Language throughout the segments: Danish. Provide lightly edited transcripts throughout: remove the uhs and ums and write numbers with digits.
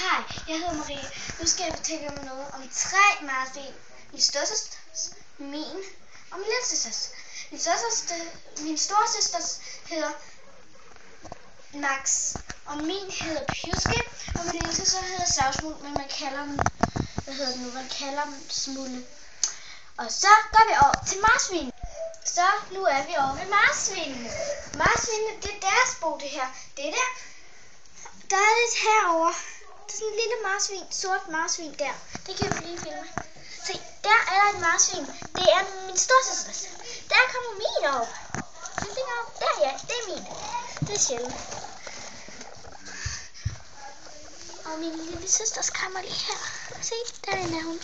Hej, jeg hedder Marie. Nu skal jeg fortælle jer noget om 3 marsvin. Min storesøsters, min og min lillesøsters. Min storesøsters hedder Max, og min hedder Pjuske, og min lillesøster hedder Savsmuld, men man kalder dem, man kalder dem Smulle. Og så går vi over til marsvin. Så nu er vi over ved marsvinene. Marsvinene, det er deres bo, det her. Det er der. Der er lidt herovre. Det er sådan en lille marsvin, sort marsvin der. Det kan jeg lige filme. Se, der er der et marsvin. Det er min storesøsters. Der kommer min op. Der, ja, det er min. Det er sjældent. Og min lille søsters kommer lige her. Se, derinde er hun.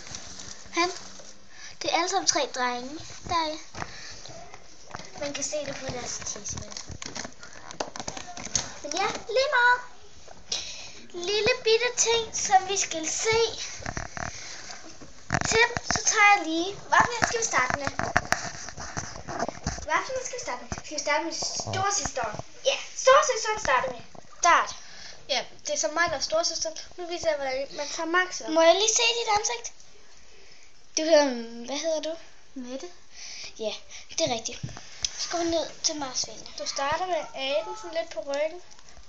Det er alle sammen 3 drenge. Der er. Man kan se det på deres tidsmænd. Men ja, lige meget. Lille bitte ting, som vi skal se. Til så tager jeg lige. Hvad skal vi starte med? Skal vi starte med storesøsteren? Ja, storesøsteren starter med. Start. Ja, det er så mig, der er storesøster. Nu viser jeg, hvordan man tager Max op. Må jeg lige se dit ansigt? Hvad hedder du? Mette. Ja, det er rigtigt. Så går vi ned til marsvinene. Du starter med aden sådan lidt på ryggen.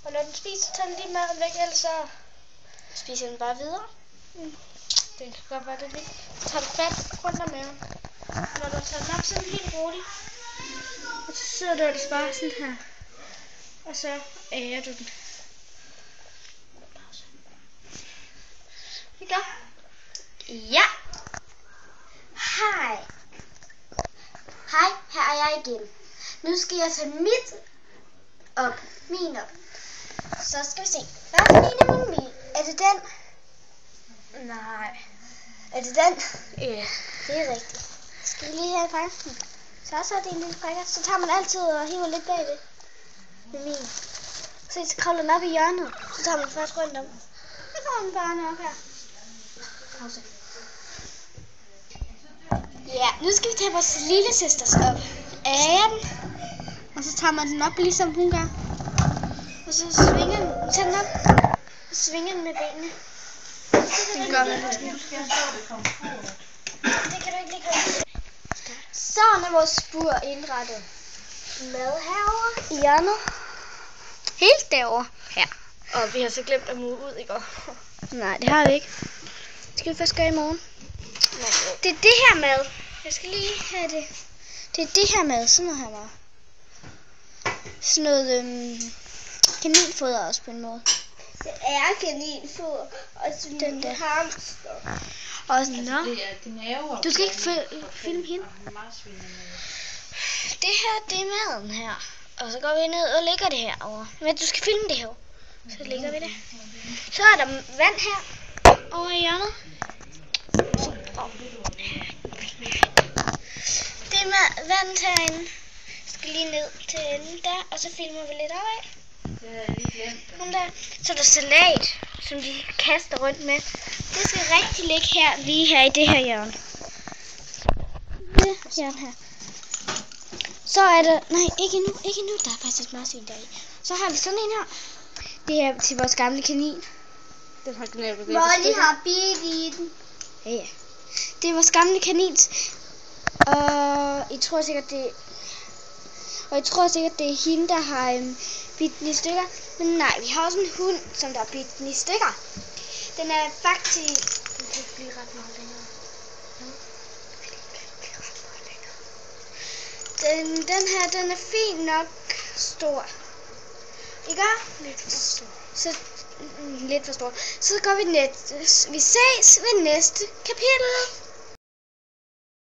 Og når den spiser, så tager den lige maden væk, ellers så spiser den bare videre. Den kan godt være lidt lidt. Så tager du fat rundt om maven. Når du tager den op, så er den helt rolig. Og så sidder du ellers bare sådan her. Og så ærer du den. Ikke? Ja. Hej. Hej, her er jeg igen. Nu skal jeg tage min op. Så skal vi se. Hvad er min? Er det den? Nej. Er det den? Ja. Det er rigtigt. Skal vi lige have fangen? Så er det en lille prikker. Så tager man altid og hiver lidt bagved. Med min. Så kravler den op i hjørnet. Så tager man først rundt om. Så kommer den bare op her. Pause. Ja, nu skal vi tage vores lille søsters op. Ære den. Og så tager man den op, ligesom hun gør. Og så svinger den. Tag den op. Og svinger den med benene. Den gør man lidt. Det kan du ikke lige gøre. Sådan er vores spur indrettet. Mad herovre i hjørnet. Helt derovre. Her. Og vi har så glemt at move ud i går. Nej, det har vi ikke. Det skal vi først gøre i morgen. Det er det her mad. Jeg skal lige have det. Det er det her mad. Sådan noget her var. Sådan noget kaninfoder også på en måde. Det er kaninfoder. Og sådan den der hamster. Og sådan du skal ikke filme hende. Det her, det er maden her. Og så går vi ned og lægger det herovre. Men du skal filme det her. Så lægger vi det. Så er der vand her over i hjørnet. Det er vandet herinde. Jeg skal lige ned til enden der, og så filmer vi lidt opad. Så er der salat, som de kaster rundt med. Det skal rigtig ligge her, lige her i det her hjørne. Det hjørne her. Så er der, nej, ikke nu, der er faktisk et marsvin der i. Så har vi sådan en her. Det er til vores gamle kanin. Den har knæppet lidt. Molly har bidt i den. Ja. Det er vores gamle kanins. Og jeg tror sikkert det er hende, der har bidt den i stykker. Men nej, vi har også en hund, som der har bidt den i stykker. Den er faktisk... Den kan ikke blive ret meget længere. Den her, den er fint nok stor. Ikke? Lidt for stor. Så lidt for stor. Så går vi ses ved næste kapitel.